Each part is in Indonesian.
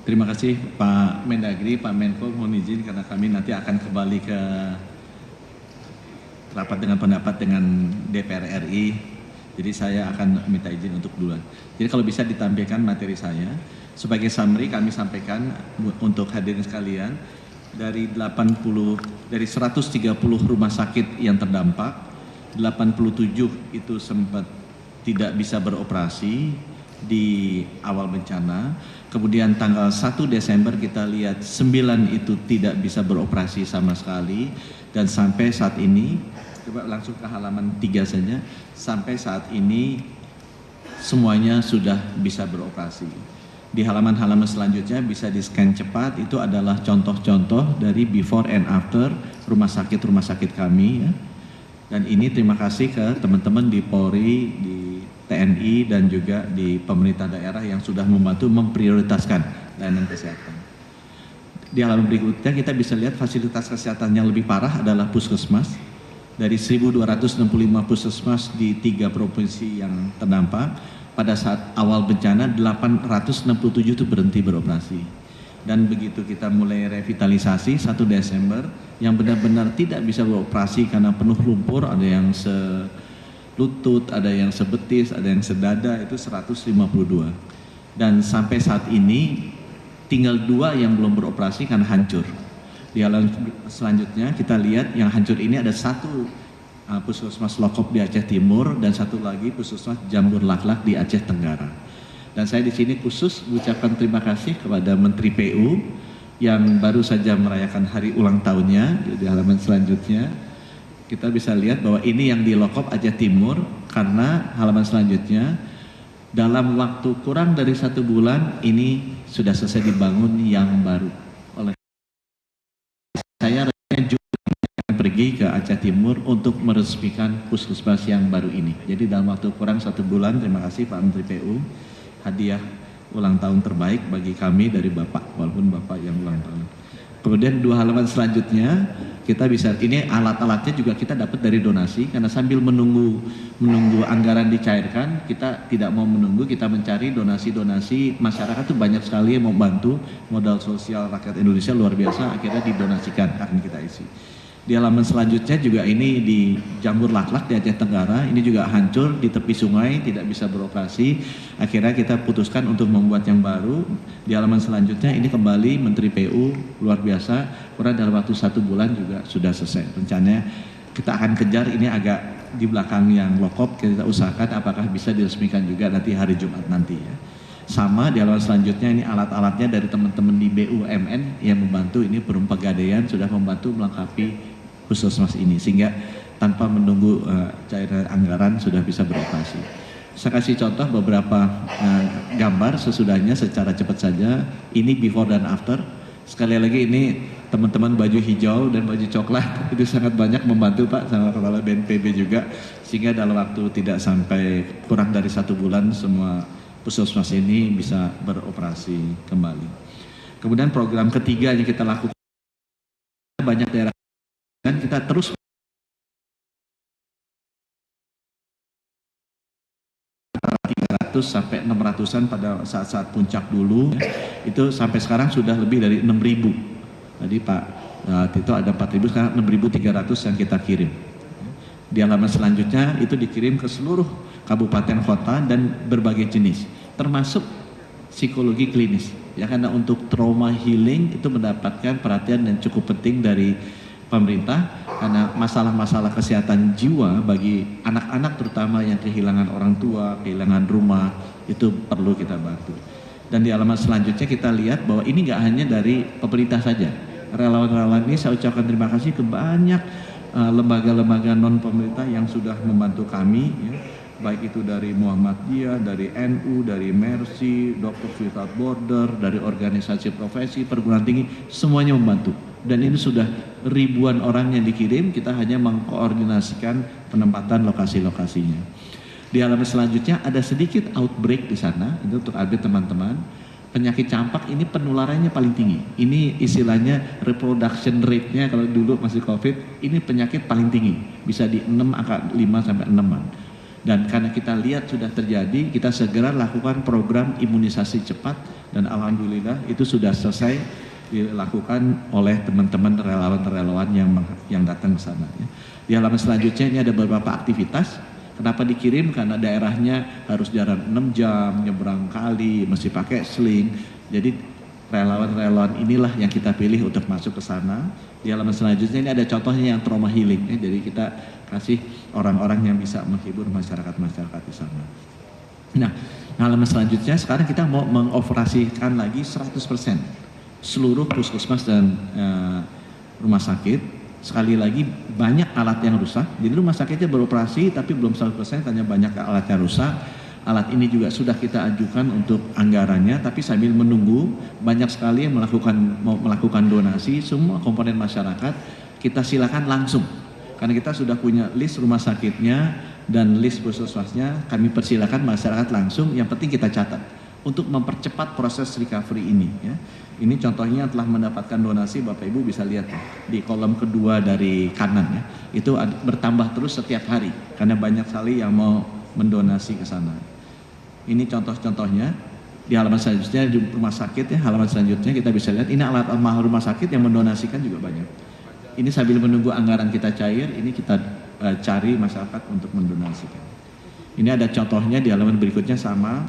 Terima kasih Pak Mendagri, Pak Menko, mohon izin karena kami nanti akan kembali ke rapat dengan pendapat dengan DPR RI. Jadi saya akan minta izin untuk duluan. Jadi kalau bisa ditampilkan materi saya. Sebagai summary kami sampaikan untuk hadirin sekalian dari 130 rumah sakit yang terdampak, 87 itu sempat tidak bisa beroperasi di awal bencana. Kemudian tanggal 1 Desember kita lihat 9 itu tidak bisa beroperasi sama sekali. Dan sampai saat ini, coba langsung ke halaman 3 saja, sampai saat ini semuanya sudah bisa beroperasi. Di halaman-halaman selanjutnya bisa di-scan cepat, itu adalah contoh-contoh dari before and after rumah sakit kami ya. Dan ini terima kasih ke teman-teman di Polri, di TNI dan juga di pemerintah daerah yang sudah membantu memprioritaskan layanan kesehatan. Di halaman berikutnya kita bisa lihat fasilitas kesehatan yang lebih parah adalah puskesmas. Dari 1.265 puskesmas di 3 provinsi yang terdampak, pada saat awal bencana 867 itu berhenti beroperasi. Dan begitu kita mulai revitalisasi 1 Desember yang benar-benar tidak bisa beroperasi karena penuh lumpur, ada yang lutut, ada yang sebetis, ada yang sedada, itu 152. Dan sampai saat ini tinggal 2 yang belum beroperasi karena hancur. Di halaman selanjutnya kita lihat yang hancur ini ada 1 puskesmas Lokop di Aceh Timur dan 1 lagi puskesmas Jambur Laklak di Aceh Tenggara. Dan saya di sini khusus mengucapkan terima kasih kepada Menteri PU yang baru saja merayakan hari ulang tahunnya. Di halaman selanjutnya kita bisa lihat bahwa ini yang di Lokop Aceh Timur, karena halaman selanjutnya dalam waktu kurang dari 1 bulan ini sudah selesai dibangun yang baru. Oleh saya juga akan pergi ke Aceh Timur untuk meresmikan puskesmas yang baru ini. Jadi dalam waktu kurang 1 bulan, terima kasih Pak Menteri PU, hadiah ulang tahun terbaik bagi kami dari Bapak, walaupun Bapak yang ulang tahun. Kemudian 2 halaman selanjutnya kita bisa, ini alat-alatnya juga kita dapat dari donasi, karena sambil menunggu anggaran dicairkan, kita tidak mau menunggu, kita mencari donasi-donasi. Masyarakat itu banyak sekali yang mau bantu, modal sosial rakyat Indonesia luar biasa, akhirnya didonasikan, akan kita isi. Di halaman selanjutnya juga ini di Jambur Laklak di Aceh Tenggara, ini juga hancur di tepi sungai, tidak bisa beroperasi. Akhirnya kita putuskan untuk membuat yang baru. Di halaman selanjutnya ini kembali Menteri PU luar biasa, kurang dalam waktu 1 bulan juga sudah selesai. Rencananya kita akan kejar, ini agak di belakang yang Lokop, kita usahakan apakah bisa diresmikan juga nanti hari Jumat nanti ya. Sama di halaman selanjutnya ini alat-alatnya dari teman-teman di BUMN yang membantu, ini Perum Pegadaian sudah membantu melengkapi puskesmas ini, sehingga tanpa menunggu cairan anggaran sudah bisa beroperasi. Saya kasih contoh beberapa gambar sesudahnya secara cepat saja. Ini before dan after. Sekali lagi ini teman-teman baju hijau dan baju coklat itu sangat banyak membantu Pak, sama Kepala BNPB juga, sehingga dalam waktu tidak sampai kurang dari 1 bulan semua puskesmas ini bisa beroperasi kembali. Kemudian program ketiga yang kita lakukan, banyak daerah dan kita terus antara 300 sampai 600-an pada saat-saat puncak dulu ya, itu sampai sekarang sudah lebih dari 6.000. Tadi Pak Tito ada 4.000, sekarang 6.300 yang kita kirim. Di halaman selanjutnya itu dikirim ke seluruh kabupaten kota dan berbagai jenis, termasuk psikologi klinis ya, karena untuk trauma healing itu mendapatkan perhatian yang cukup penting dari pemerintah, karena masalah-masalah kesehatan jiwa bagi anak-anak terutama yang kehilangan orang tua, kehilangan rumah, itu perlu kita bantu. Dan di halaman selanjutnya kita lihat bahwa ini nggak hanya dari pemerintah saja. Relawan-relawan ini saya ucapkan terima kasih ke banyak lembaga-lembaga non pemerintah yang sudah membantu kami ya. Baik itu dari Muhammadiyah, dari NU, dari Mercy, Dokter Without Border, dari organisasi profesi, perguruan tinggi, semuanya membantu. Dan ini sudah ribuan orang yang dikirim, kita hanya mengkoordinasikan penempatan lokasi-lokasinya. Di halaman selanjutnya ada sedikit outbreak di sana, itu untuk update teman-teman. Penyakit campak ini penularannya paling tinggi. Ini istilahnya reproduction rate-nya kalau dulu masih COVID, ini penyakit paling tinggi. Bisa di 6 angka 5 sampai 6-an. Dan karena kita lihat sudah terjadi, kita segera lakukan program imunisasi cepat dan alhamdulillah itu sudah selesai dilakukan oleh teman-teman relawan-relawan yang datang ke sana. Ya. Di halaman selanjutnya ini ada beberapa aktivitas. Kenapa dikirim? Karena daerahnya harus jalan 6 jam, nyebrang kali, mesti pakai sling. Jadi relawan-relawan inilah yang kita pilih untuk masuk ke sana. Di halaman selanjutnya ini ada contohnya yang trauma healing. Ya. Jadi kita kasih orang-orang yang bisa menghibur masyarakat-masyarakat di sana. Nah, halaman selanjutnya sekarang kita mau mengoperasikan lagi 100% seluruh puskesmas dan rumah sakit. Sekali lagi banyak alat yang rusak, jadi rumah sakitnya beroperasi tapi belum 100% karena banyak alat yang rusak. Alat ini juga sudah kita ajukan untuk anggarannya, tapi sambil menunggu banyak sekali yang melakukan donasi. Semua komponen masyarakat kita silakan langsung, karena kita sudah punya list rumah sakitnya dan list puskesmasnya. Kami persilakan masyarakat langsung, yang penting kita catat untuk mempercepat proses recovery ini. Ya. Ini contohnya telah mendapatkan donasi, Bapak Ibu bisa lihat ya, di kolom kedua dari kanan ya. Itu bertambah terus setiap hari karena banyak sekali yang mau mendonasi ke sana. Ini contoh-contohnya. Di halaman selanjutnya di rumah sakit ya, halaman selanjutnya kita bisa lihat ini alat rumah sakit yang mendonasikan juga banyak. Ini sambil menunggu anggaran kita cair, ini kita cari masyarakat untuk mendonasikan. Ini ada contohnya di halaman berikutnya sama.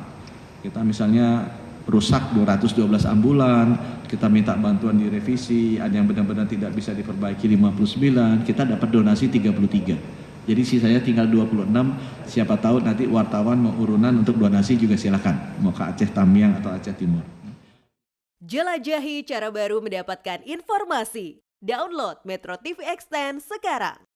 Kita misalnya rusak 212 ambulan, kita minta bantuan direvisi, ada yang benar-benar tidak bisa diperbaiki 59, kita dapat donasi 33. Jadi sisanya tinggal 26, siapa tahu nanti wartawan mau urunan untuk donasi juga silakan, mau ke Aceh Tamiang atau Aceh Timur. Jelajahi cara baru mendapatkan informasi. Download Metro TV Extend sekarang.